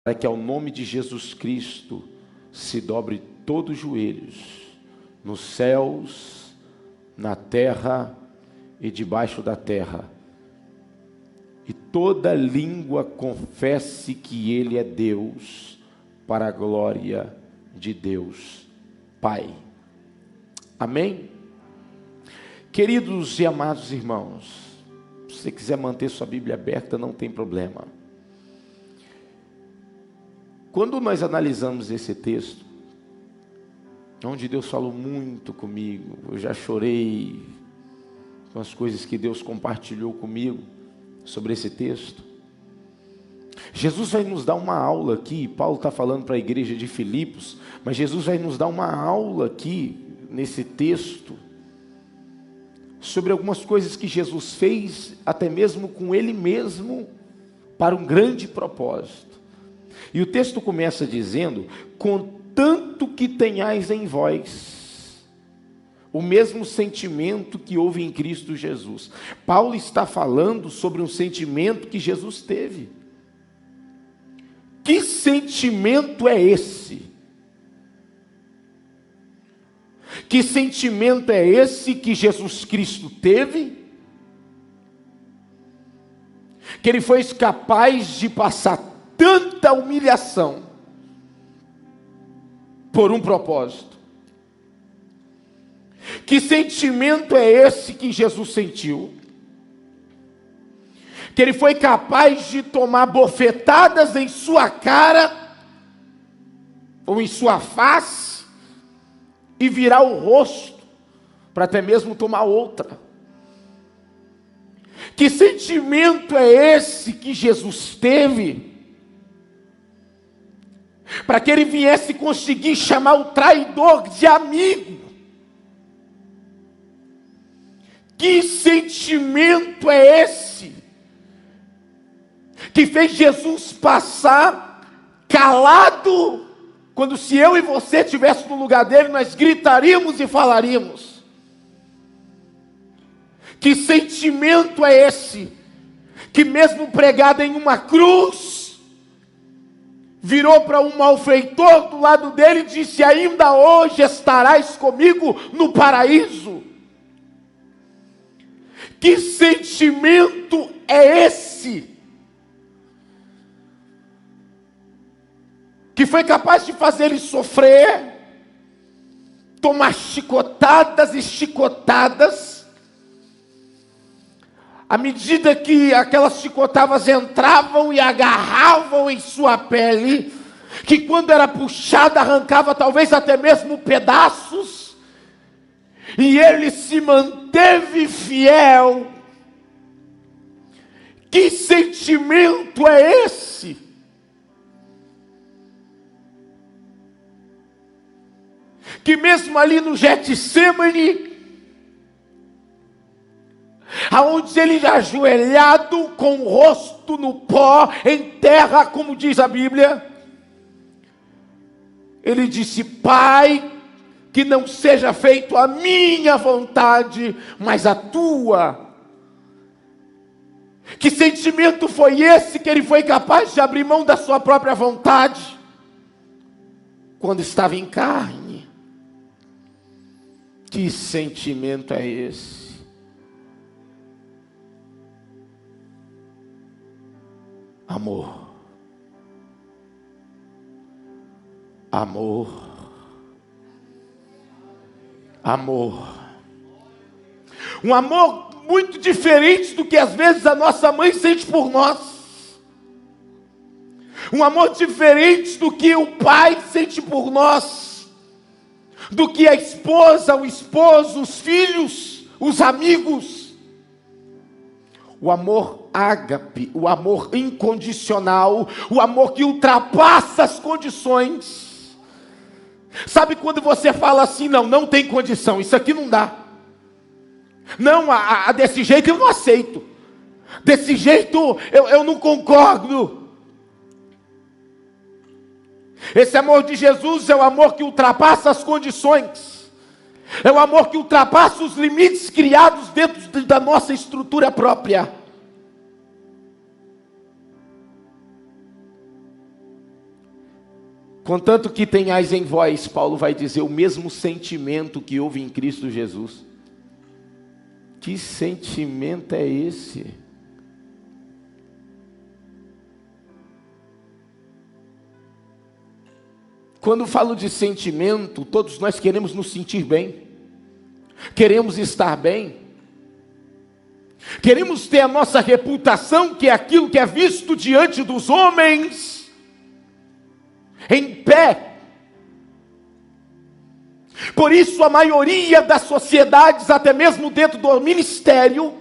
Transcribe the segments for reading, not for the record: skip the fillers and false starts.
para que ao nome de Jesus Cristo se dobre todos os joelhos, nos céus, na terra e debaixo da terra, e toda língua confesse que Ele é Deus, para a glória de Deus Pai. Amém? Queridos e amados irmãos, se você quiser manter sua Bíblia aberta, não tem problema. Quando nós analisamos esse texto, onde Deus falou muito comigo, eu já chorei com as coisas que Deus compartilhou comigo sobre esse texto. Jesus vai nos dar uma aula aqui. Paulo está falando para a igreja de Filipos, mas Jesus vai nos dar uma aula aqui, nesse texto, sobre algumas coisas que Jesus fez, até mesmo com Ele mesmo, para um grande propósito. E o texto começa dizendo: contanto que tenhais em vós o mesmo sentimento que houve em Cristo Jesus. Paulo está falando sobre um sentimento que Jesus teve. Que sentimento é esse? Que sentimento é esse que Jesus Cristo teve? Que Ele foi capaz de passar tanta humilhação por um propósito. Que sentimento é esse que Jesus sentiu? Que Ele foi capaz de tomar bofetadas em sua cara, ou em sua face, e virar o rosto, para até mesmo tomar outra. Que sentimento é esse que Jesus teve, para que Ele viesse conseguir chamar o traidor de amigo? Que sentimento é esse que fez Jesus passar calado, quando se eu e você estivéssemos no lugar dele, nós gritaríamos e falaríamos? Que sentimento é esse que mesmo pregado em uma cruz, virou para um malfeitor do lado dele e disse: ainda hoje estarás comigo no paraíso? Que sentimento é esse que foi capaz de fazer ele sofrer, tomar chicotadas e chicotadas, à medida que aquelas chicotadas entravam e agarravam em sua pele, que quando era puxada arrancava talvez até mesmo pedaços, e ele se manteve fiel? Que sentimento é esse? Que mesmo ali no Getsemane, aonde ele ajoelhado com o rosto no pó, em terra, como diz a Bíblia, ele disse: Pai, que não seja feito a minha vontade, mas a tua. Que sentimento foi esse que ele foi capaz de abrir mão da sua própria vontade, quando estava em carne? Que sentimento é esse? Amor. Amor. Amor. Um amor muito diferente do que às vezes a nossa mãe sente por nós. Um amor diferente do que o pai sente por nós. Do que a esposa, o esposo, os filhos, os amigos. O amor ágape, o amor incondicional, o amor que ultrapassa as condições. Sabe quando você fala assim: não tem condição, isso aqui não dá. Não, desse jeito eu não aceito. Desse jeito eu não concordo. Esse amor de Jesus é o amor que ultrapassa as condições. É o amor que ultrapassa os limites criados dentro da nossa estrutura própria. Contanto que tenhais em vós, Paulo vai dizer, o mesmo sentimento que houve em Cristo Jesus. Que sentimento é esse? Quando falo de sentimento, todos nós queremos nos sentir bem, queremos estar bem, queremos ter a nossa reputação, que é aquilo que é visto diante dos homens, em pé. Por isso a maioria das sociedades, até mesmo dentro do ministério,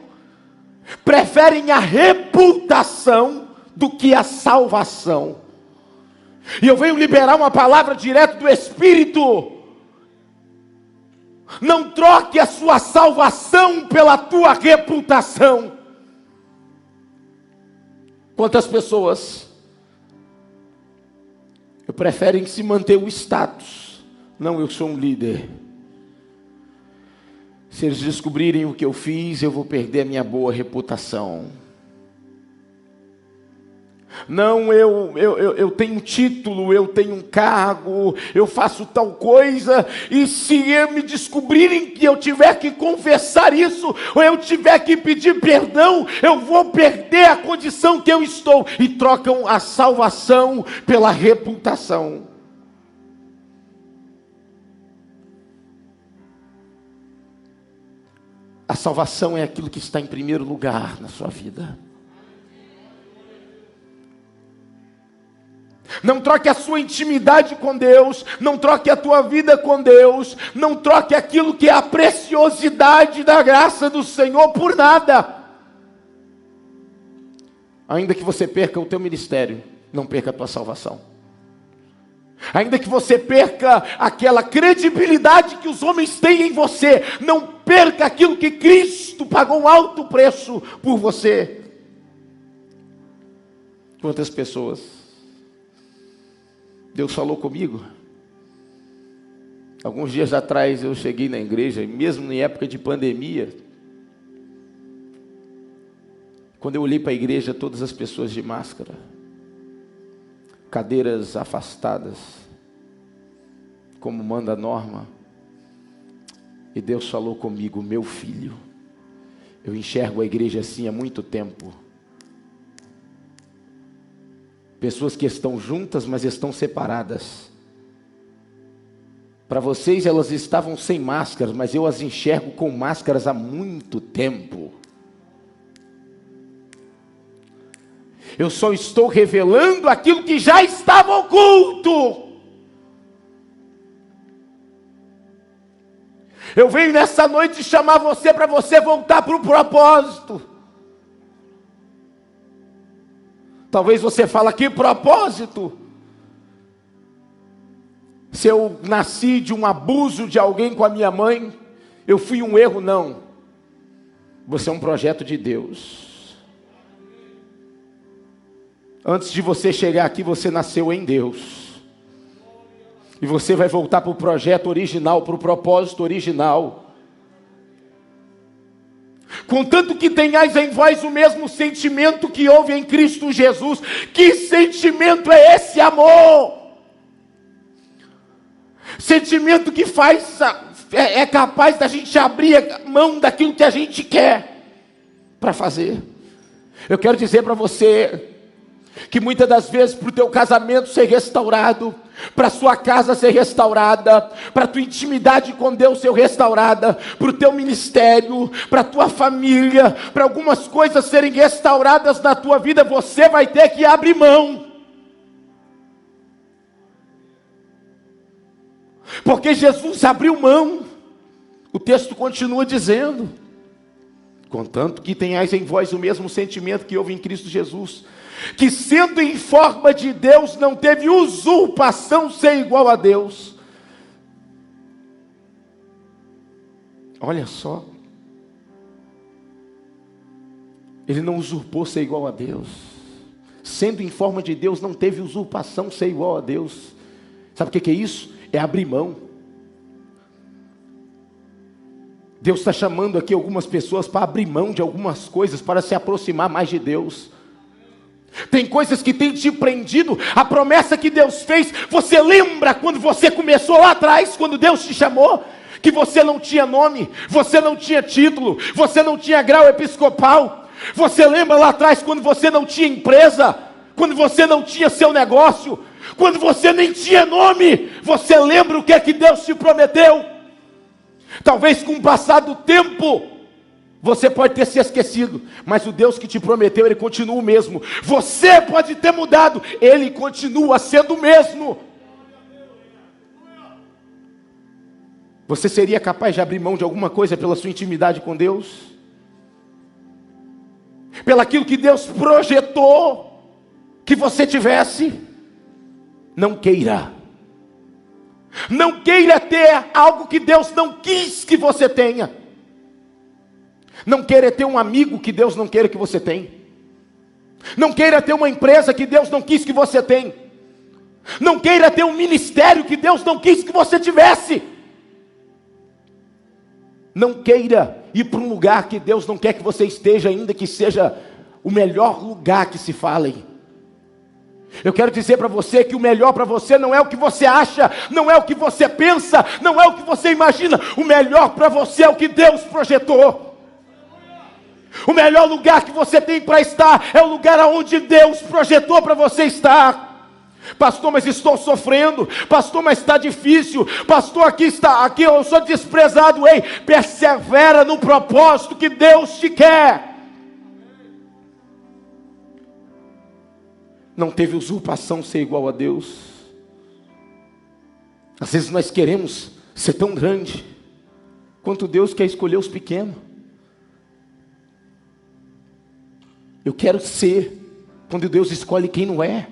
preferem a reputação do que a salvação. E eu venho liberar uma palavra direto do Espírito. Não troque a sua salvação pela tua reputação. Quantas pessoas preferem se manter o status? Não, eu sou um líder. Se eles descobrirem o que eu fiz, eu vou perder a minha boa reputação. Não, eu tenho um título, eu tenho um cargo, eu faço tal coisa, e se me descobrirem que eu tiver que confessar isso, ou eu tiver que pedir perdão, eu vou perder a condição que eu estou. E trocam a salvação pela reputação. A salvação é aquilo que está em primeiro lugar na sua vida. Não troque a sua intimidade com Deus, não troque a tua vida com Deus, não troque aquilo que é a preciosidade da graça do Senhor por nada. Ainda que você perca o teu ministério, não perca a tua salvação. Ainda que você perca aquela credibilidade que os homens têm em você, não perca aquilo que Cristo pagou um alto preço por você. Quantas pessoas Deus falou comigo? Alguns dias atrás eu cheguei na igreja, mesmo em época de pandemia, quando eu olhei para a igreja, todas as pessoas de máscara, cadeiras afastadas, como manda a norma, e Deus falou comigo: meu filho, eu enxergo a igreja assim há muito tempo. Pessoas que estão juntas, mas estão separadas. Para vocês elas estavam sem máscaras, mas eu as enxergo com máscaras há muito tempo. Eu só estou revelando aquilo que já estava oculto. Eu venho nessa noite chamar você para você voltar para o propósito. Talvez você fale: que propósito? Se eu nasci de um abuso de alguém com a minha mãe, eu fui um erro? Não. Você é um projeto de Deus. Antes de você chegar aqui, você nasceu em Deus. E você vai voltar para o projeto original, para o propósito original. Contanto que tenhais em vós o mesmo sentimento que houve em Cristo Jesus. Que sentimento é esse, amor? Sentimento que é capaz da gente abrir a mão daquilo que a gente quer para fazer. Eu quero dizer para você que muitas das vezes, para o teu casamento ser restaurado, para a sua casa ser restaurada, para a tua intimidade com Deus ser restaurada, para o teu ministério, para a tua família, para algumas coisas serem restauradas na tua vida, você vai ter que abrir mão. Porque Jesus abriu mão. O texto continua dizendo: contanto que tenhais em vós o mesmo sentimento que houve em Cristo Jesus, que sendo em forma de Deus, não teve usurpação ser igual a Deus. Olha só, ele não usurpou ser igual a Deus. Sendo em forma de Deus, não teve usurpação ser igual a Deus. Sabe o que é isso? É abrir mão. Deus está chamando aqui algumas pessoas para abrir mão de algumas coisas, para se aproximar mais de Deus. Tem coisas que têm te prendido. A promessa que Deus fez, você lembra quando você começou lá atrás, quando Deus te chamou? Que você não tinha nome, você não tinha título, você não tinha grau episcopal. Você lembra lá atrás quando você não tinha empresa, quando você não tinha seu negócio, quando você nem tinha nome? Você lembra o que é que Deus te prometeu? Talvez com o passar do tempo, você pode ter se esquecido, mas o Deus que te prometeu, Ele continua o mesmo. Você pode ter mudado, Ele continua sendo o mesmo. Você seria capaz de abrir mão de alguma coisa pela sua intimidade com Deus? Pelaquilo que Deus projetou que você tivesse? Não queira. Não queira ter algo que Deus não quis que você tenha. Não queira ter um amigo que Deus não queira que você tenha. Não queira ter uma empresa que Deus não quis que você tenha. Não queira ter um ministério que Deus não quis que você tivesse. Não queira ir para um lugar que Deus não quer que você esteja, ainda que seja o melhor lugar que se fale. Eu quero dizer para você que o melhor para você não é o que você acha, não é o que você pensa, não é o que você imagina. O melhor para você é o que Deus projetou. O melhor lugar que você tem para estar é o lugar onde Deus projetou para você estar. Pastor, mas estou sofrendo. Pastor, mas está difícil. Pastor, aqui eu sou desprezado. Ei, persevera no propósito que Deus te quer. Não teve usurpação ser igual a Deus. Às vezes nós queremos ser tão grande quanto Deus quer escolher os pequenos. Eu quero ser quando Deus escolhe quem não é.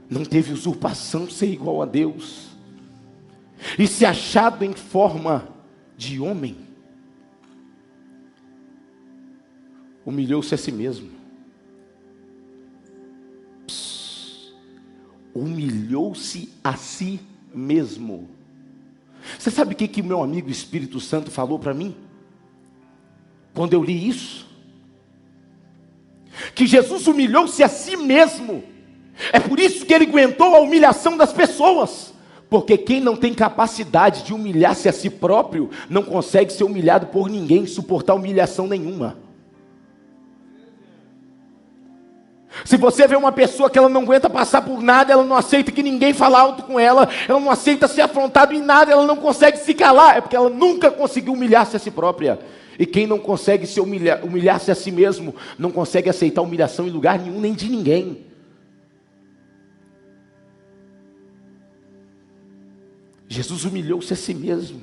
Não teve usurpação ser igual a Deus. E se achado em forma de homem, humilhou-se a si mesmo. Humilhou-se a si mesmo. Você sabe o que meu amigo Espírito Santo falou para mim? Quando eu li isso? Que Jesus humilhou-se a si mesmo. É por isso que Ele aguentou a humilhação das pessoas. Porque quem não tem capacidade de humilhar-se a si próprio, não consegue ser humilhado por ninguém, suportar humilhação nenhuma. Se você vê uma pessoa que ela não aguenta passar por nada, ela não aceita que ninguém fale alto com ela, ela não aceita ser afrontada em nada, ela não consegue se calar, é porque ela nunca conseguiu humilhar-se a si própria. E quem não consegue se humilhar-se a si mesmo, não consegue aceitar humilhação em lugar nenhum, nem de ninguém. Jesus humilhou-se a si mesmo.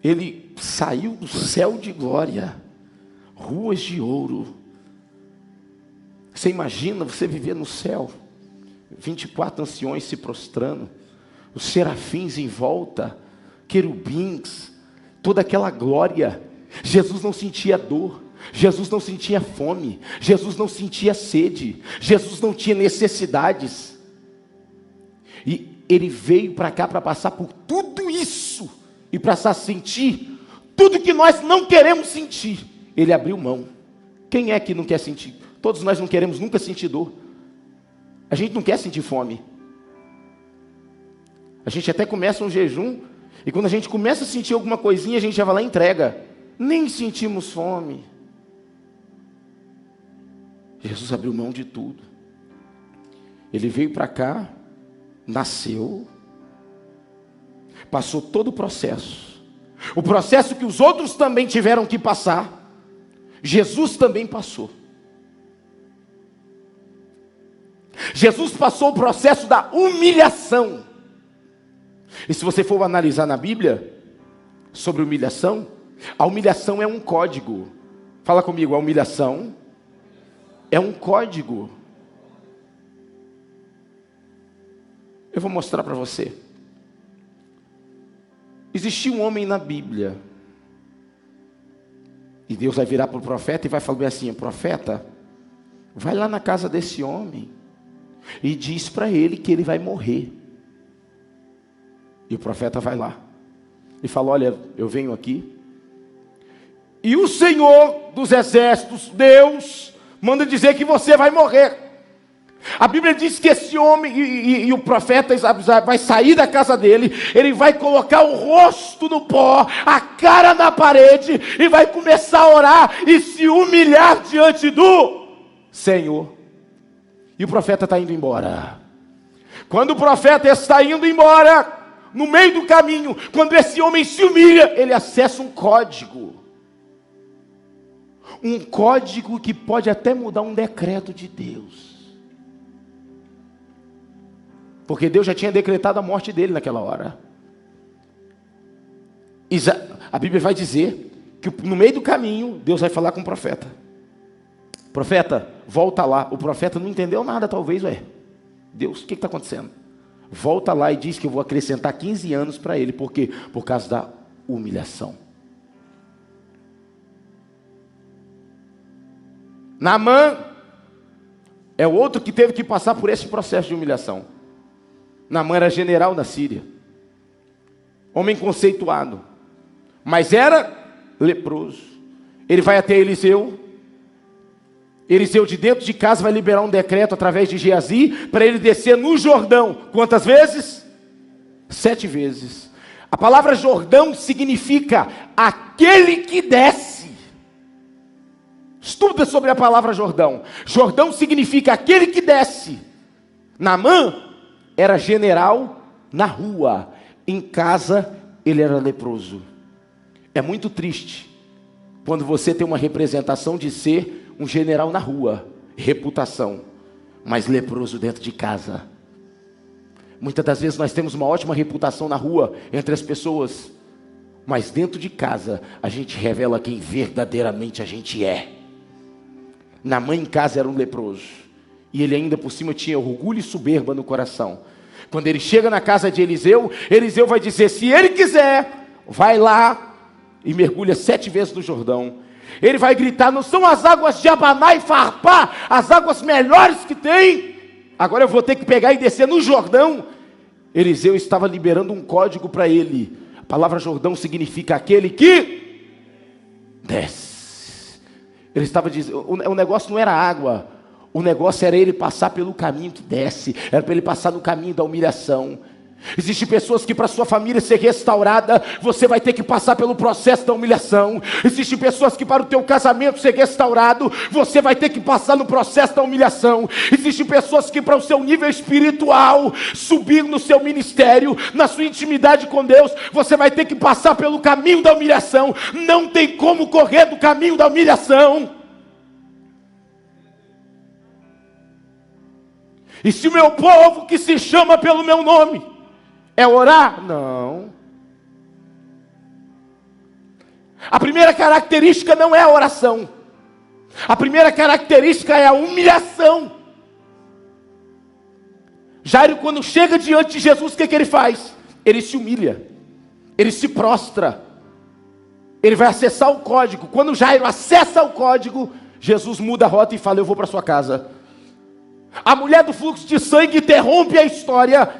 Ele saiu do céu de glória, ruas de ouro. Você imagina você viver no céu, 24 anciões se prostrando, os serafins em volta, querubins, toda aquela glória. Jesus não sentia dor, Jesus não sentia fome, Jesus não sentia sede, Jesus não tinha necessidades. E Ele veio para cá para passar por tudo isso, e para sentir tudo que nós não queremos sentir. Ele abriu mão. Quem é que não quer sentir? Todos nós não queremos nunca sentir dor. A gente não quer sentir fome. A gente até começa um jejum, e quando a gente começa a sentir alguma coisinha, a gente já vai lá e entrega. Nem sentimos fome. Jesus abriu mão de tudo. Ele veio para cá, nasceu, passou todo o processo que os outros também tiveram que passar, Jesus também passou. Jesus passou o processo da humilhação. E se você for analisar na Bíblia sobre humilhação, a humilhação é um código. Fala comigo, a humilhação é um código. Eu vou mostrar para você. Existia um homem na Bíblia, e Deus vai virar para o profeta e vai falar bem assim: profeta, vai lá na casa desse homem e diz para ele que ele vai morrer. E o profeta vai lá e fala: olha, eu venho aqui E o Senhor dos exércitos, Deus, manda dizer que você vai morrer. A Bíblia diz que esse homem e o profeta vai sair da casa dele, ele vai colocar o rosto no pó, a cara na parede, e vai começar a orar e se humilhar diante do Senhor. E o profeta está indo embora. Quando o profeta está indo embora, no meio do caminho, quando esse homem se humilha, ele acessa um código. Um código que pode até mudar um decreto de Deus. Porque Deus já tinha decretado a morte dele naquela hora. A Bíblia vai dizer que no meio do caminho, Deus vai falar com o profeta. Profeta, volta lá. O profeta não entendeu nada, talvez, Deus, o que está acontecendo? Volta lá e diz que eu vou acrescentar 15 anos para ele. Por quê? Por causa da humilhação. Naamã é o outro que teve que passar por esse processo de humilhação. Naamã era general na Síria, homem conceituado, mas era leproso. Ele vai até Eliseu. Eliseu de dentro de casa vai liberar um decreto através de Geazi para ele descer no Jordão. Quantas vezes? 7 vezes. A palavra Jordão significa aquele que desce. Estuda sobre a palavra Jordão. Jordão significa aquele que desce. Naamã era general na rua, em casa ele era leproso. É muito triste quando você tem uma representação de ser um general na rua, reputação, mas leproso dentro de casa. Muitas das vezes nós temos uma ótima reputação na rua, entre as pessoas, mas dentro de casa a gente revela quem verdadeiramente a gente é. Naamã em casa era um leproso. E ele ainda por cima tinha orgulho e soberba no coração. Quando ele chega na casa de Eliseu, Eliseu vai dizer, se ele quiser, vai lá e mergulha 7 vezes no Jordão. Ele vai gritar, não são as águas de Abaná e Farpá, as águas melhores que tem? Agora eu vou ter que pegar e descer no Jordão. Eliseu estava liberando um código para ele. A palavra Jordão significa aquele que desce. Ele estava dizendo, o negócio não era água. O negócio era ele passar pelo caminho que desce, era para ele passar no caminho da humilhação. Existem pessoas que para sua família ser restaurada, você vai ter que passar pelo processo da humilhação. Existem pessoas que para o teu casamento ser restaurado, você vai ter que passar no processo da humilhação. Existem pessoas que para o seu nível espiritual, subir no seu ministério, na sua intimidade com Deus, você vai ter que passar pelo caminho da humilhação. Não tem como correr do caminho da humilhação. E se o meu povo que se chama pelo meu nome é orar? Não. A primeira característica não é a oração. A primeira característica é a humilhação. Jairo, quando chega diante de Jesus, o que ele faz? Ele se humilha. Ele se prostra. Ele vai acessar o código. Quando Jairo acessa o código, Jesus muda a rota e fala, eu vou para sua casa. A mulher do fluxo de sangue interrompe a história,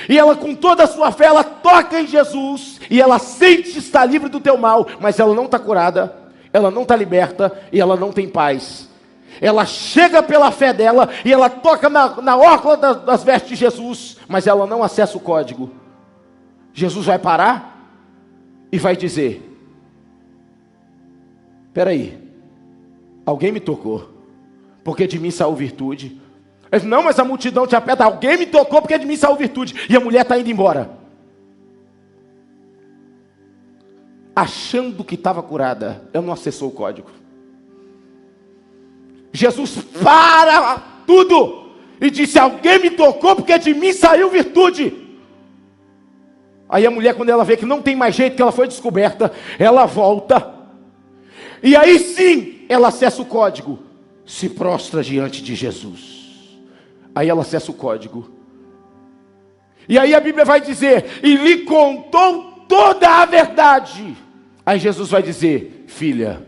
e ela com toda a sua fé, ela toca em Jesus, e ela sente estar livre do teu mal, mas ela não está curada, ela não está liberta, e ela não tem paz. Ela chega pela fé dela, e ela toca na orla das vestes de Jesus, mas ela não acessa o código. Jesus vai parar, e vai dizer, espera aí, alguém me tocou, porque de mim saiu virtude. Ele disse, não, mas a multidão te aperta. Alguém me tocou porque de mim saiu virtude. E a mulher está indo embora, achando que estava curada. Ela não acessou o código. Jesus para tudo e disse, alguém me tocou porque de mim saiu virtude. Aí a mulher, quando ela vê que não tem mais jeito, que ela foi descoberta, ela volta. E aí sim, ela acessa o código. Se prostra diante de Jesus. Aí ela acessa o código. E aí a Bíblia vai dizer, e lhe contou toda a verdade. Aí Jesus vai dizer, filha,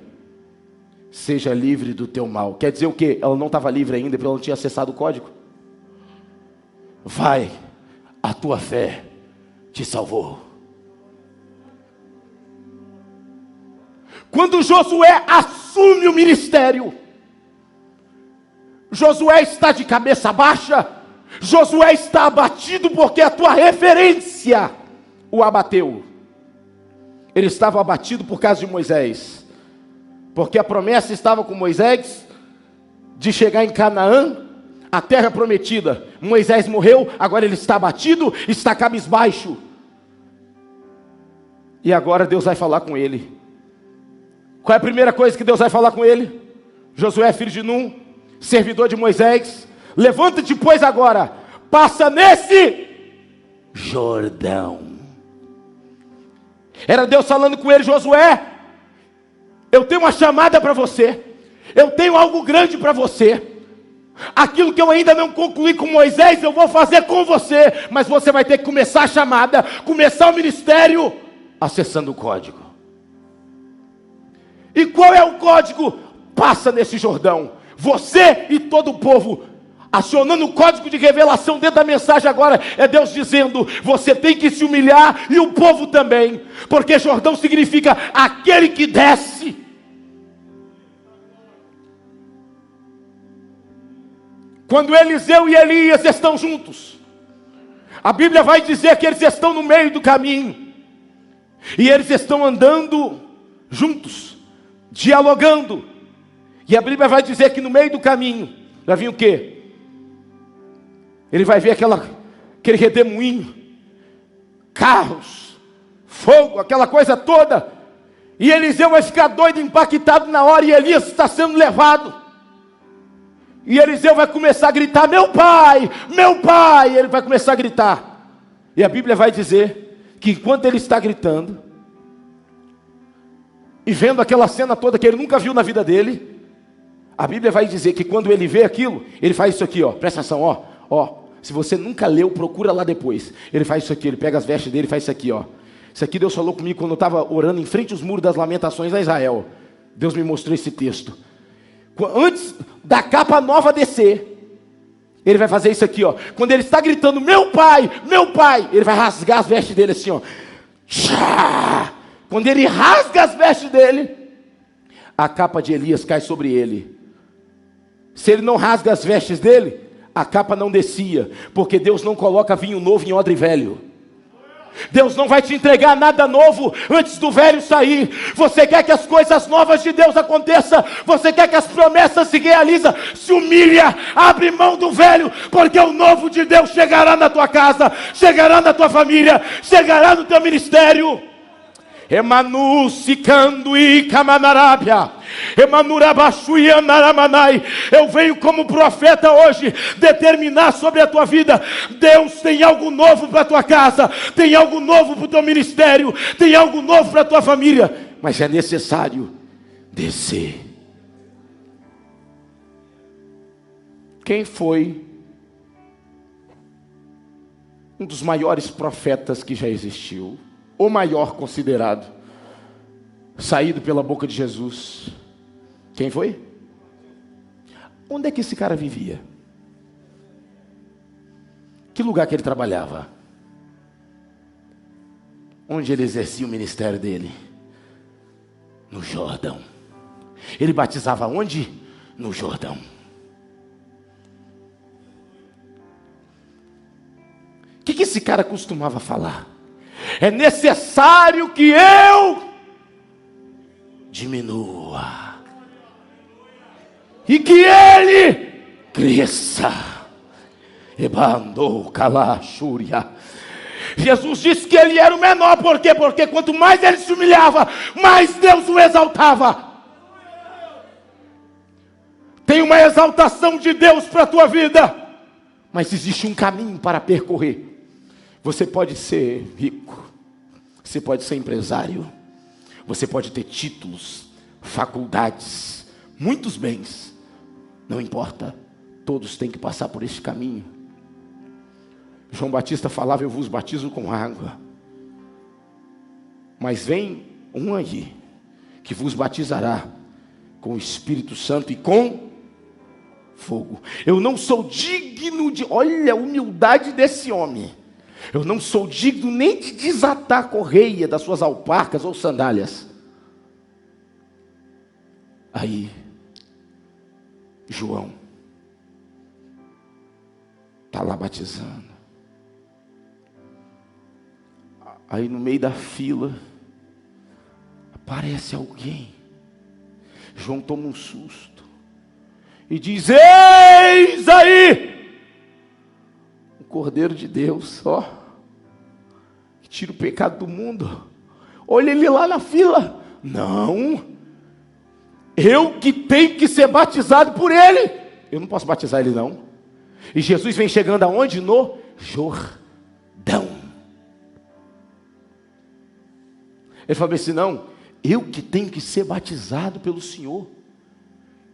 seja livre do teu mal. Quer dizer o quê? Ela não estava livre ainda, porque ela não tinha acessado o código. Vai, a tua fé te salvou. Quando Josué assume o ministério, Josué está de cabeça baixa, Josué está abatido porque a tua referência o abateu. Ele estava abatido por causa de Moisés, porque a promessa estava com Moisés de chegar em Canaã, a terra prometida. Moisés morreu, agora ele está abatido, está cabisbaixo. E agora Deus vai falar com ele. Qual é a primeira coisa que Deus vai falar com ele? Josué, filho de Num, servidor de Moisés, levanta-te, pois, agora, passa nesse Jordão. Era Deus falando com ele: Josué, eu tenho uma chamada para você, eu tenho algo grande para você. Aquilo que eu ainda não concluí com Moisés, eu vou fazer com você, mas você vai ter que começar a chamada, começar o ministério, acessando o código. E qual é o código? Passa nesse Jordão. Você e todo o povo, acionando o código de revelação dentro da mensagem agora, é Deus dizendo: você tem que se humilhar e o povo também, porque Jordão significa aquele que desce. Quando Eliseu e Elias estão juntos, a Bíblia vai dizer que eles estão no meio do caminho, e eles estão andando juntos, dialogando, e a Bíblia vai dizer que no meio do caminho vai vir o quê? Ele vai ver aquele redemoinho, carros, fogo, aquela coisa toda, e Eliseu vai ficar doido, impactado na hora, e Elias está sendo levado. E Eliseu vai começar a gritar: meu pai, meu pai. Ele vai começar a gritar. E a Bíblia vai dizer que enquanto ele está gritando, e vendo aquela cena toda que ele nunca viu na vida dele, a Bíblia vai dizer que quando ele vê aquilo, ele faz isso aqui, ó, presta atenção, ó. Se você nunca leu, procura lá depois. Ele faz isso aqui, ele pega as vestes dele e faz isso aqui, ó. Isso aqui Deus falou comigo quando eu estava orando em frente aos muros das lamentações a Israel. Deus me mostrou esse texto. Antes da capa nova descer, ele vai fazer isso aqui, ó. Quando ele está gritando: meu pai, ele vai rasgar as vestes dele assim, ó. Quando ele rasga as vestes dele, a capa de Elias cai sobre ele. Se ele não rasga as vestes dele, a capa não descia, porque Deus não coloca vinho novo em odre velho. Deus não vai te entregar nada novo antes do velho sair. Você quer que as coisas novas de Deus aconteçam, você quer que as promessas se realizem, se humilha, abre mão do velho, porque o novo de Deus chegará na tua casa, chegará na tua família, chegará no teu ministério. Emanu Sikando e Kamanarábia, Emanurabaxu e Anaramanai. Eu venho como profeta hoje determinar sobre a tua vida: Deus tem algo novo para a tua casa, tem algo novo para o teu ministério, tem algo novo para a tua família, mas é necessário descer. Quem foi um dos maiores profetas que já existiu? O maior considerado, saído pela boca de Jesus? Quem foi? Onde é que esse cara vivia? Que lugar que ele trabalhava? Onde ele exercia o ministério dele? No Jordão. Ele batizava onde? No Jordão. O que esse cara costumava falar? É necessário que eu diminua e que ele cresça. Ebandou calachúria. Jesus disse que ele era o menor. Por quê? Porque quanto mais ele se humilhava, mais Deus o exaltava. Tem uma exaltação de Deus para a tua vida, mas existe um caminho para percorrer. Você pode ser rico, você pode ser empresário, você pode ter títulos, faculdades, muitos bens, não importa, todos têm que passar por este caminho. João Batista falava: eu vos batizo com água, mas vem um aí, que vos batizará com o Espírito Santo e com fogo. Eu não sou digno de, olha a humildade desse homem, eu não sou digno nem de desatar a correia das suas alparcas ou sandálias. Aí, João está lá batizando. Aí no meio da fila, aparece alguém. João toma um susto e diz: eis aí o Cordeiro de Deus, ó, que tira o pecado do mundo. Olha ele lá na fila. Não, eu que tenho que ser batizado por ele. Eu não posso batizar ele não. E Jesus vem chegando aonde? No Jordão. Ele falou assim: não, eu que tenho que ser batizado pelo Senhor,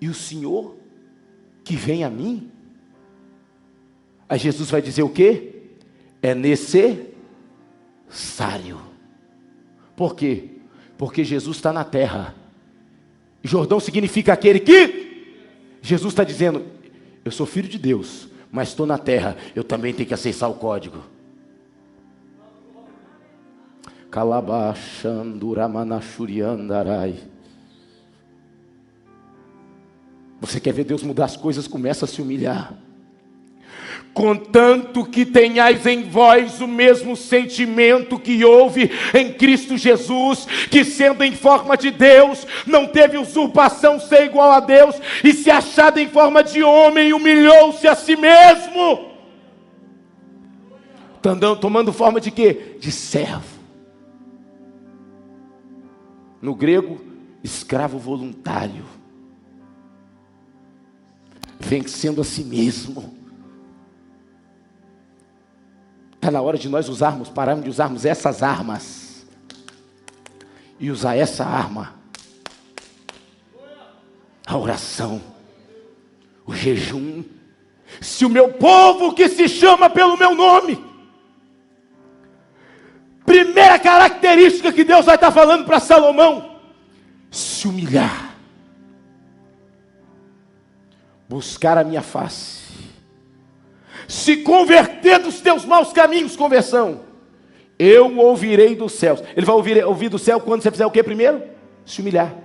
e o Senhor que vem a mim. Aí Jesus vai dizer o quê? É necessário. Por quê? Porque Jesus está na terra. Jordão significa aquele que... Jesus está dizendo: eu sou filho de Deus, mas estou na terra, eu também tenho que acessar o código. Calabachanduramanachuriandarai. Você quer ver Deus mudar as coisas? Começa a se humilhar. Contanto que tenhais em vós o mesmo sentimento que houve em Cristo Jesus, que sendo em forma de Deus, não teve usurpação ser igual a Deus, e se achado em forma de homem, humilhou-se a si mesmo, tomando forma de quê? De servo. No grego, escravo voluntário, vencendo a si mesmo. Está na hora de nós pararmos de usarmos essas armas e usar essa arma: a oração, o jejum. Se o meu povo que se chama pelo meu nome, primeira característica que Deus vai estar falando para Salomão: se humilhar, buscar a minha face, se converter dos teus maus caminhos, conversão, eu ouvirei dos céus. Ele vai ouvir do céu quando você fizer o que primeiro? Se humilhar.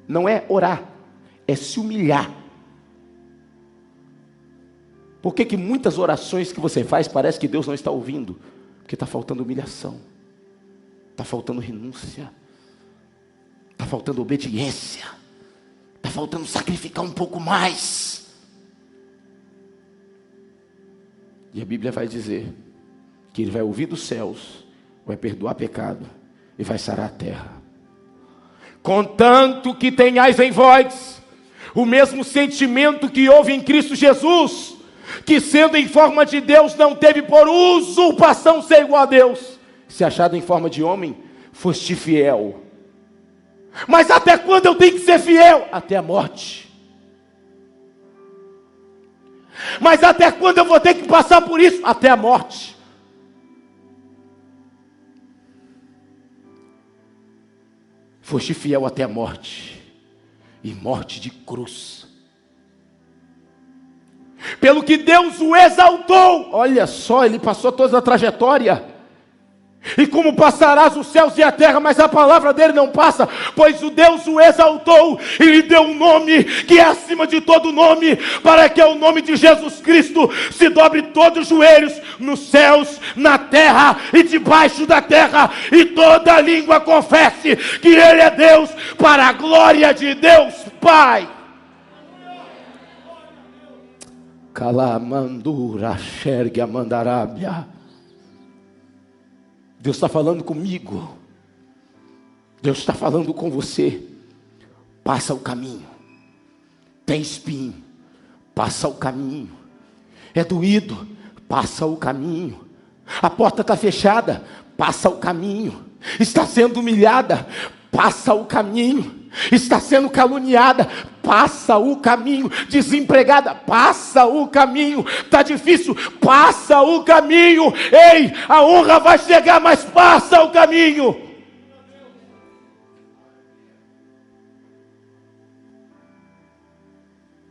Não é orar, é se humilhar. Por que muitas orações que você faz parece que Deus não está ouvindo? Porque está faltando humilhação, está faltando renúncia, está faltando obediência, está faltando sacrificar um pouco mais. E a Bíblia vai dizer que Ele vai ouvir dos céus, vai perdoar pecado e vai sarar a terra. Contanto que tenhais em vós o mesmo sentimento que houve em Cristo Jesus, que sendo em forma de Deus, não teve por usurpação ser igual a Deus, se achado em forma de homem, foste fiel. Mas até quando eu tenho que ser fiel? Até a morte. Mas até quando eu vou ter que passar por isso? Até a morte. Foste fiel até a morte, e morte de cruz. Pelo que Deus o exaltou. Olha só, ele passou toda a trajetória. E como passarás os céus e a terra, mas a palavra dele não passa, pois o Deus o exaltou e lhe deu um nome que é acima de todo nome, para que ao nome de Jesus Cristo se dobre todos os joelhos, nos céus, na terra e debaixo da terra, e toda língua confesse que ele é Deus, para a glória de Deus Pai. Calamandura, xerga, mandarábia. Deus está falando comigo, Deus está falando com você. Passa o caminho, tem espinho, passa o caminho, é doído, passa o caminho, a porta está fechada, passa o caminho, está sendo humilhada, passa o caminho, está sendo caluniada, passa o caminho, desempregada, passa o caminho, está difícil, passa o caminho, ei, a honra vai chegar, mas passa o caminho.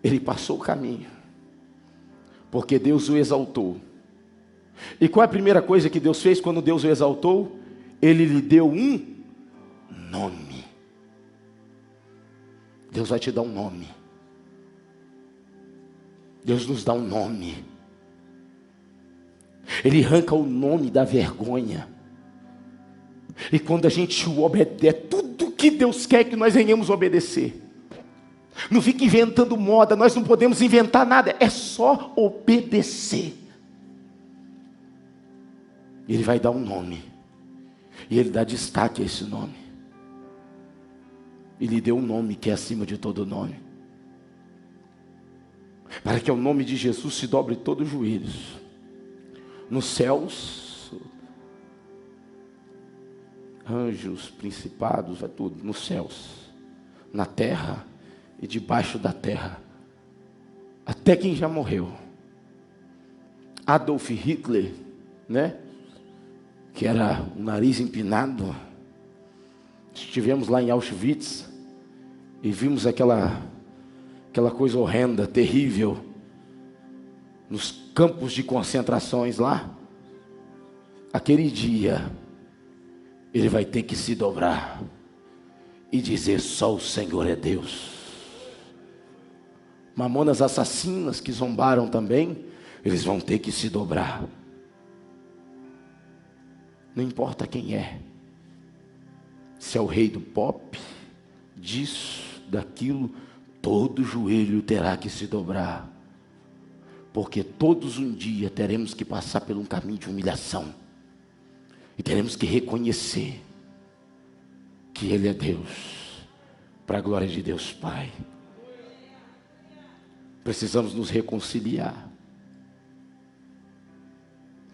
Ele passou o caminho, porque Deus o exaltou. E qual é a primeira coisa que Deus fez quando Deus o exaltou? Ele lhe deu um nome. Deus vai te dar um nome. Deus nos dá um nome. Ele arranca o nome da vergonha. E quando a gente obedece, tudo que Deus quer que nós venhamos obedecer. Não fica inventando moda, nós não podemos inventar nada, é só obedecer. Ele vai dar um nome, e Ele dá destaque a esse nome. Ele deu um nome que é acima de todo nome, para que ao nome de Jesus se dobre todos os joelhos, nos céus, anjos, principados, vai tudo, nos céus, na terra e debaixo da terra, até quem já morreu. Adolf Hitler, né? Que era o nariz empinado. Estivemos lá em Auschwitz e vimos aquela coisa horrenda, terrível, nos campos de concentrações lá. Aquele dia, ele vai ter que se dobrar e dizer: só o Senhor é Deus. Mamonas assassinas que zombaram também, eles vão ter que se dobrar. Não importa quem é, se é o rei do pop, disso, daquilo, todo joelho terá que se dobrar, porque todos um dia teremos que passar por um caminho de humilhação, e teremos que reconhecer que Ele é Deus, para a glória de Deus Pai. Precisamos nos reconciliar.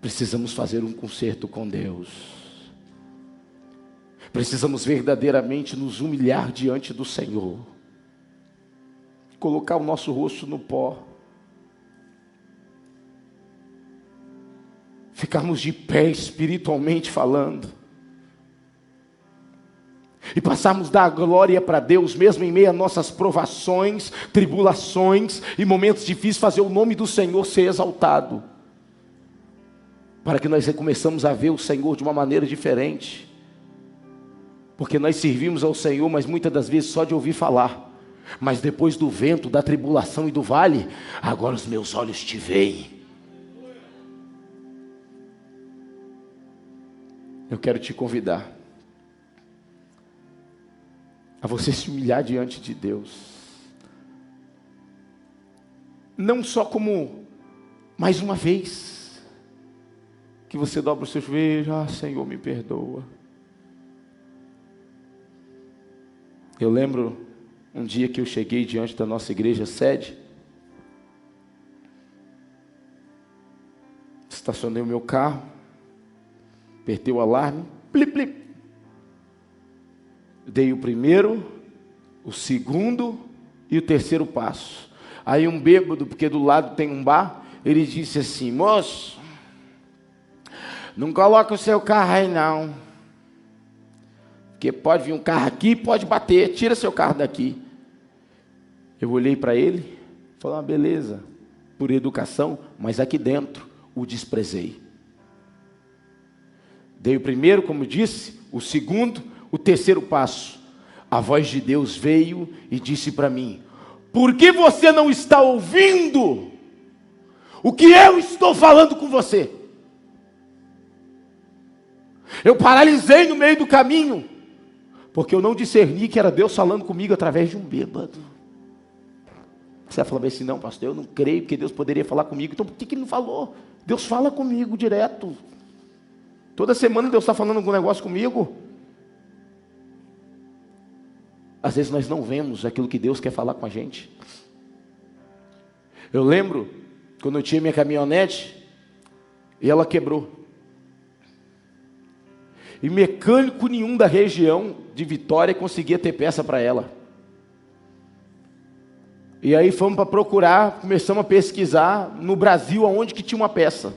Precisamos fazer um concerto com Deus. Precisamos verdadeiramente nos humilhar diante do Senhor. Colocar o nosso rosto no pó. Ficarmos de pé espiritualmente falando. E passarmos da glória para Deus, mesmo em meio a nossas provações, tribulações e momentos difíceis, fazer o nome do Senhor ser exaltado. Para que nós começamos a ver o Senhor de uma maneira diferente. Porque nós servimos ao Senhor, mas muitas das vezes só de ouvir falar. Mas depois do vento, da tribulação e do vale, agora os meus olhos te veem. Eu quero te convidar a você se humilhar diante de Deus. Não só como, mais uma vez, que você dobra o seu joelho: ah, Senhor, me perdoa. Eu lembro um dia que eu cheguei diante da nossa igreja sede, estacionei o meu carro, apertei o alarme, plip, plip. Dei o primeiro, o segundo e o terceiro passo. Aí um bêbado, porque do lado tem um bar, ele disse assim: moço, não coloca o seu carro aí não, porque pode vir um carro aqui, pode bater, tira seu carro daqui. Eu olhei para ele, falei: ah, beleza, por educação, mas aqui dentro o desprezei. Dei o primeiro, como disse, o segundo, o terceiro passo. A voz de Deus veio e disse para mim: por que você não está ouvindo o que eu estou falando com você? Eu paralisei no meio do caminho, porque eu não discerni que era Deus falando comigo através de um bêbado. Você vai falar assim: não, pastor, eu não creio, porque Deus poderia falar comigo. Então por que Ele não falou? Deus fala comigo direto. Toda semana Deus está falando algum negócio comigo. Às vezes nós não vemos aquilo que Deus quer falar com a gente. Eu lembro, quando eu tinha minha caminhonete, e ela quebrou. E mecânico nenhum da região de Vitória conseguia ter peça para ela. E aí fomos para procurar, começamos a pesquisar no Brasil aonde que tinha uma peça.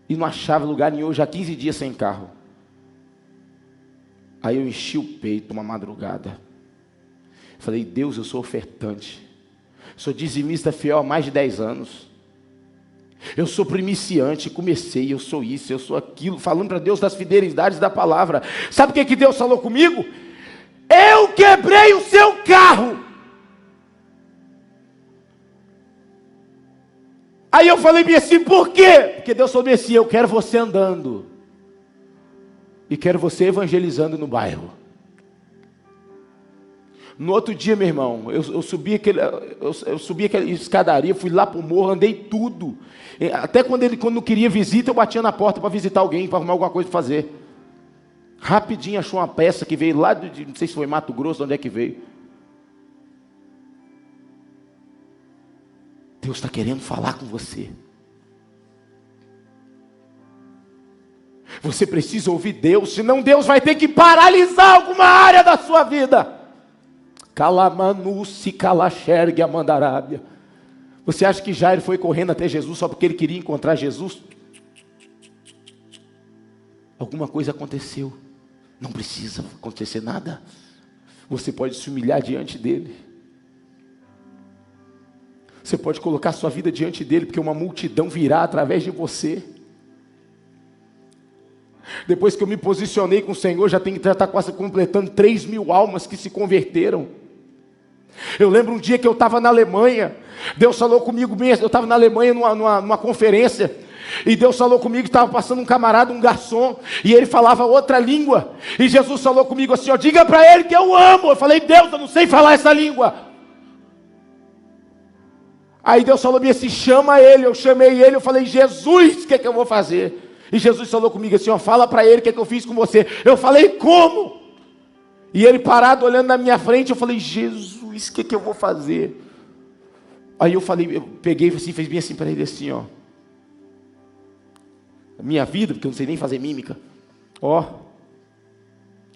E não achava lugar nenhum, já 15 dias sem carro. Aí eu enchi o peito uma madrugada. Falei: Deus, eu sou ofertante. Sou dizimista fiel há mais de 10 anos. Eu sou primiciante, comecei, eu sou isso, eu sou aquilo, falando para Deus das fidelidades da palavra. Sabe o que Deus falou comigo? Eu quebrei o seu carro. Aí eu falei bem assim, por quê? Porque Deus falou bem assim, eu quero você andando. E quero você evangelizando no bairro. No outro dia, meu irmão, eu subi aquela escadaria, fui lá para o morro, andei tudo. Até quando não queria visita, eu batia na porta para visitar alguém, para arrumar alguma coisa para fazer. Rapidinho achou uma peça que veio lá não sei se foi Mato Grosso, onde é que veio. Deus está querendo falar com você. Você precisa ouvir Deus, senão Deus vai ter que paralisar alguma área da sua vida. Calamanusse, calaxergue, amandarábia. Você acha que Jairo foi correndo até Jesus só porque ele queria encontrar Jesus? Alguma coisa aconteceu. Não precisa acontecer nada. Você pode se humilhar diante dele. Você pode colocar sua vida diante dele, porque uma multidão virá através de você. Depois que eu me posicionei com o Senhor, já está quase completando 3.000 almas que se converteram. Eu lembro um dia que eu estava na Alemanha, Deus falou comigo mesmo, eu estava na Alemanha numa conferência, e Deus falou comigo que estava passando um camarada, um garçom, e ele falava outra língua, e Jesus falou comigo assim, ó, diga para ele que eu amo. Eu falei, Deus, eu não sei falar essa língua. Aí Deus falou assim, chama ele. Eu chamei ele, eu falei, Jesus, o que é que eu vou fazer? E Jesus falou comigo assim, ó, fala para ele o que é que eu fiz com você. Eu falei, como? E ele parado olhando na minha frente, eu falei, Jesus, o que é que eu vou fazer? Aí eu falei, eu peguei assim, fez bem assim para ele assim, ó. A minha vida, porque eu não sei nem fazer mímica. Ó.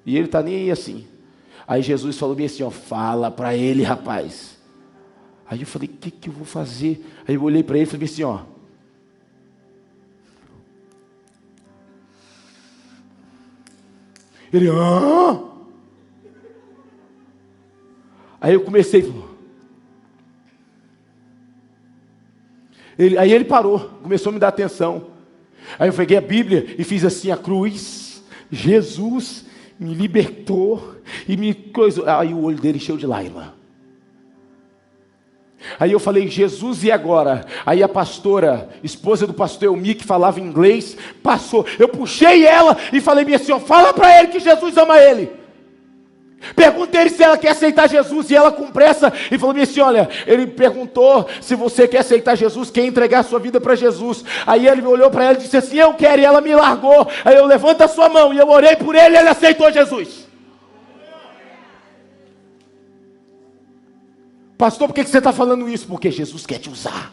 E ele tá nem aí assim. Aí Jesus falou bem assim, ó, fala para ele, rapaz. Aí eu falei, o que eu vou fazer? Aí eu olhei para ele e falei assim, ó. Ele, ah! Aí eu comecei. Aí ele parou, começou a me dar atenção. Aí eu peguei a Bíblia e fiz assim, a cruz, Jesus me libertou e me coisou. Aí o olho dele encheu de lágrima. Aí eu falei, Jesus, e agora? Aí a pastora, esposa do pastor Elmi, que falava inglês, passou. Eu puxei ela e falei bem assim, ó, fala para ele que Jesus ama ele. Perguntei ele se ela quer aceitar Jesus, e ela com pressa, e falou bem assim, olha, ele perguntou se você quer aceitar Jesus, quer entregar a sua vida para Jesus. Aí ele olhou para ela e disse assim, eu quero, e ela me largou. Aí eu, levanta a sua mão, e eu orei por ele, e ele aceitou Jesus. Pastor, por que você está falando isso? Porque Jesus quer te usar.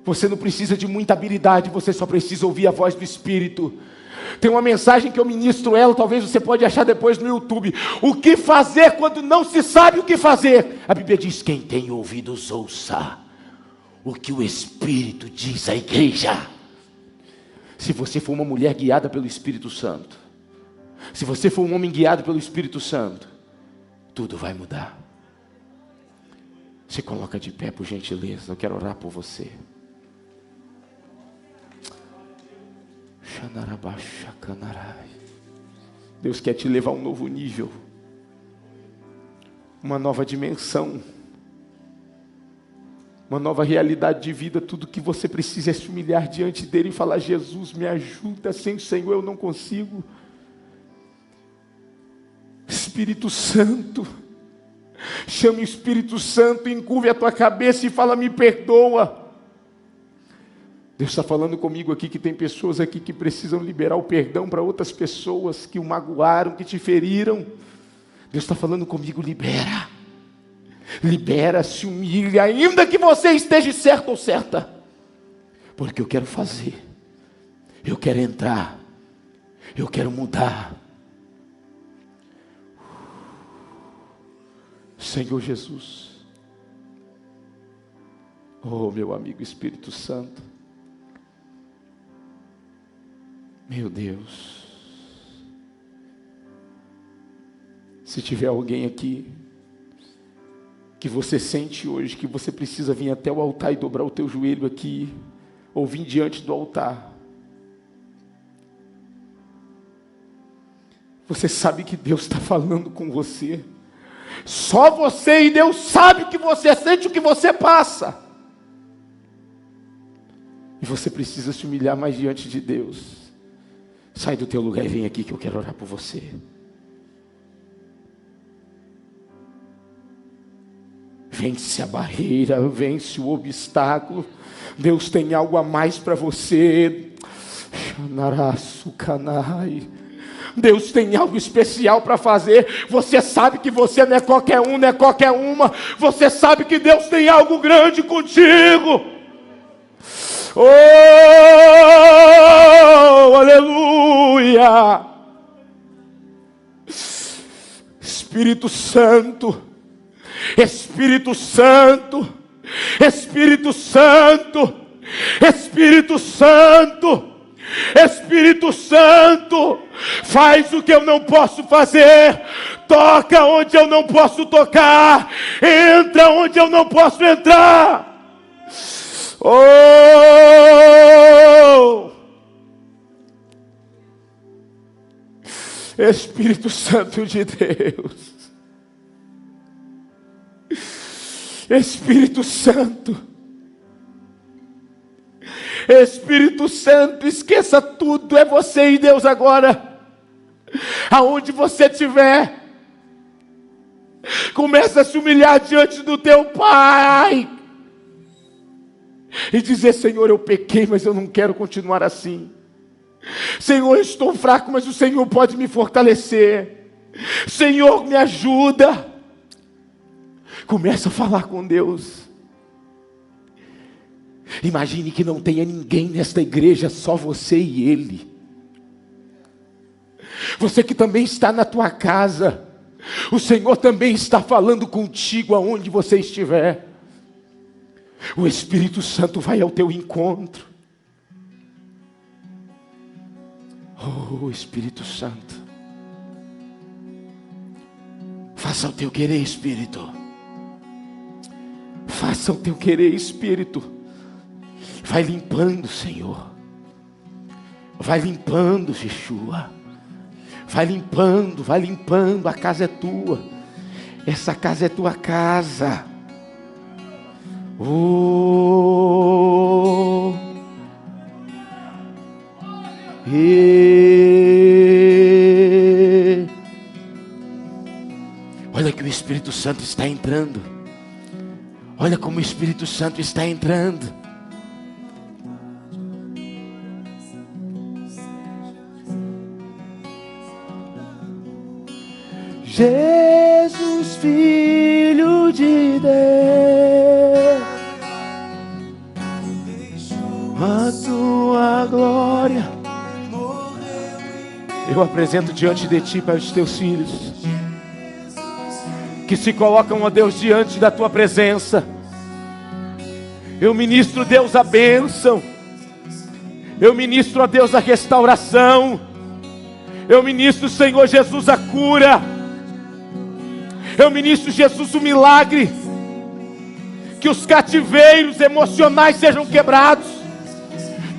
Você não precisa de muita habilidade, você só precisa ouvir a voz do Espírito. Tem uma mensagem que eu ministro ela, talvez você pode achar depois no YouTube. O que fazer quando não se sabe o que fazer? A Bíblia diz, quem tem ouvidos ouça o que o Espírito diz à igreja. Se você for uma mulher guiada pelo Espírito Santo, se você for um homem guiado pelo Espírito Santo, tudo vai mudar. Se coloca de pé, por gentileza. Eu quero orar por você. Deus quer te levar a um novo nível, uma nova dimensão, uma nova realidade de vida. Tudo que você precisa é se humilhar diante dele e falar, Jesus, me ajuda, sem o Senhor eu não consigo. Espírito Santo, chame o Espírito Santo, encurve a tua cabeça e fala, me perdoa. Deus está falando comigo aqui que tem pessoas aqui que precisam liberar o perdão para outras pessoas que o magoaram, que te feriram. Deus está falando comigo, libera. Libera, se humilha, ainda que você esteja certo ou certa. Porque eu quero fazer. Eu quero entrar. Eu quero mudar. Senhor Jesus. Oh, meu amigo Espírito Santo. Meu Deus, se tiver alguém aqui, que você sente hoje, que você precisa vir até o altar e dobrar o teu joelho aqui, ou vir diante do altar, Você sabe que Deus está falando com você. Só você e Deus sabe o que você sente, o que você passa. E você precisa se humilhar mais diante de Deus. Sai do teu lugar e vem aqui que eu quero orar por você. Vence a barreira, vence o obstáculo. Deus tem algo a mais para você. Deus tem algo especial para fazer. Você sabe que você não é qualquer um, não é qualquer uma. Você sabe que Deus tem algo grande contigo. Oh, aleluia. Espírito Santo, Espírito Santo, Espírito Santo, Espírito Santo, Espírito Santo, faz o que eu não posso fazer, toca onde eu não posso tocar, entra onde eu não posso entrar. Oh, Espírito Santo de Deus, Espírito Santo, Espírito Santo, esqueça tudo, é você e Deus agora. Aonde você estiver, começa a se humilhar diante do teu Pai e dizer: Senhor, eu pequei, mas eu não quero continuar assim. Senhor, eu estou fraco, mas o Senhor pode me fortalecer. Senhor, me ajuda. Começa a falar com Deus. Imagine que não tenha ninguém nesta igreja, só você e Ele. Você que também está na tua casa, o Senhor também está falando contigo aonde você estiver. O Espírito Santo vai ao teu encontro. Oh, Espírito Santo, faça o teu querer, Espírito. Faça o teu querer, Espírito. Vai limpando, Senhor. Vai limpando, Yeshua. Vai limpando. A casa é tua. Essa casa é tua casa. Oh. E... Olha que o Espírito Santo está entrando. Olha como o Espírito Santo está entrando. Jesus, Filho de Deus, a tua glória eu apresento diante de ti para os teus filhos que se colocam, ó Deus, diante da tua presença. Eu ministro, Deus, a bênção. Eu ministro, ó Deus, a restauração. Eu ministro, Senhor Jesus, a cura. Eu ministro, Jesus, o milagre. Que os cativeiros emocionais sejam quebrados.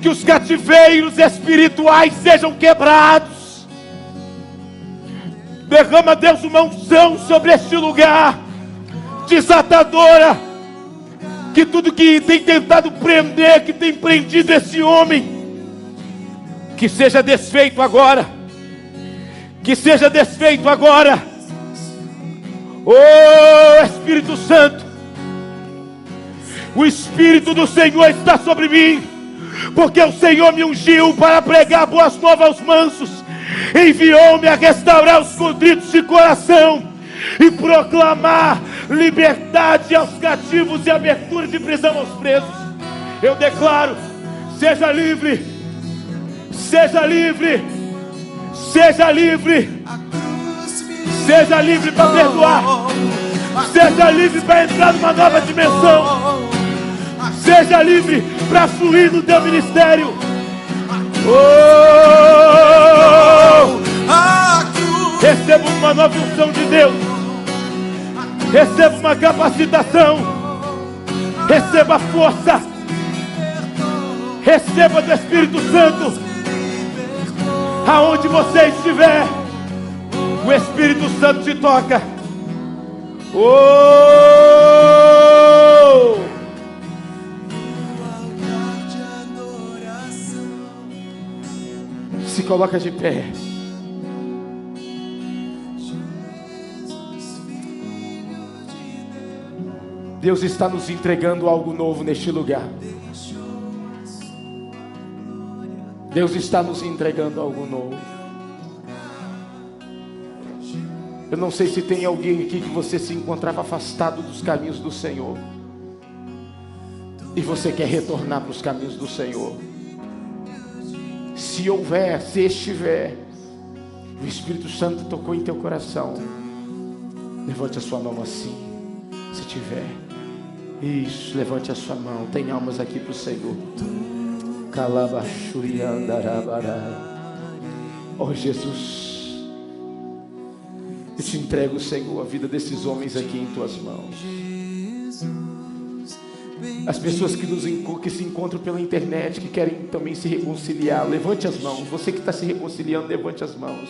Que os cativeiros espirituais sejam quebrados. Derrama, Deus, uma unção sobre este lugar desatadora. Que tudo que tem tentado prender, que tem prendido esse homem, que seja desfeito agora. Que seja desfeito agora. Oh, Espírito Santo, o Espírito do Senhor está sobre mim, porque o Senhor me ungiu para pregar boas novas aos mansos, enviou-me a restaurar os contritos de coração e proclamar liberdade aos cativos e abertura de prisão aos presos. Eu declaro: seja livre, seja livre, seja livre. Seja livre para perdoar. Seja livre para entrar numa nova dimensão. Seja livre para fluir no teu ministério. Oh! Receba uma nova unção de Deus. Receba uma capacitação. Receba força. Receba do Espírito Santo. Aonde você estiver, O Espírito Santo te toca. Oh! Se coloca de pé. Deus está nos entregando algo novo neste lugar. Deus está nos entregando algo novo. Eu não sei se tem alguém aqui que você se encontrava afastado dos caminhos do Senhor e você quer retornar para os caminhos do Senhor. Se houver, se estiver, o Espírito Santo tocou em teu coração, levante a sua mão assim. Se tiver, isso, levante a sua mão. Tem almas aqui para o Senhor. Oh Jesus, eu te entrego, Senhor, a vida desses homens aqui em tuas mãos. As pessoas que se encontram pela internet, que querem também se reconciliar, levante as mãos. Você que está se reconciliando, levante as mãos.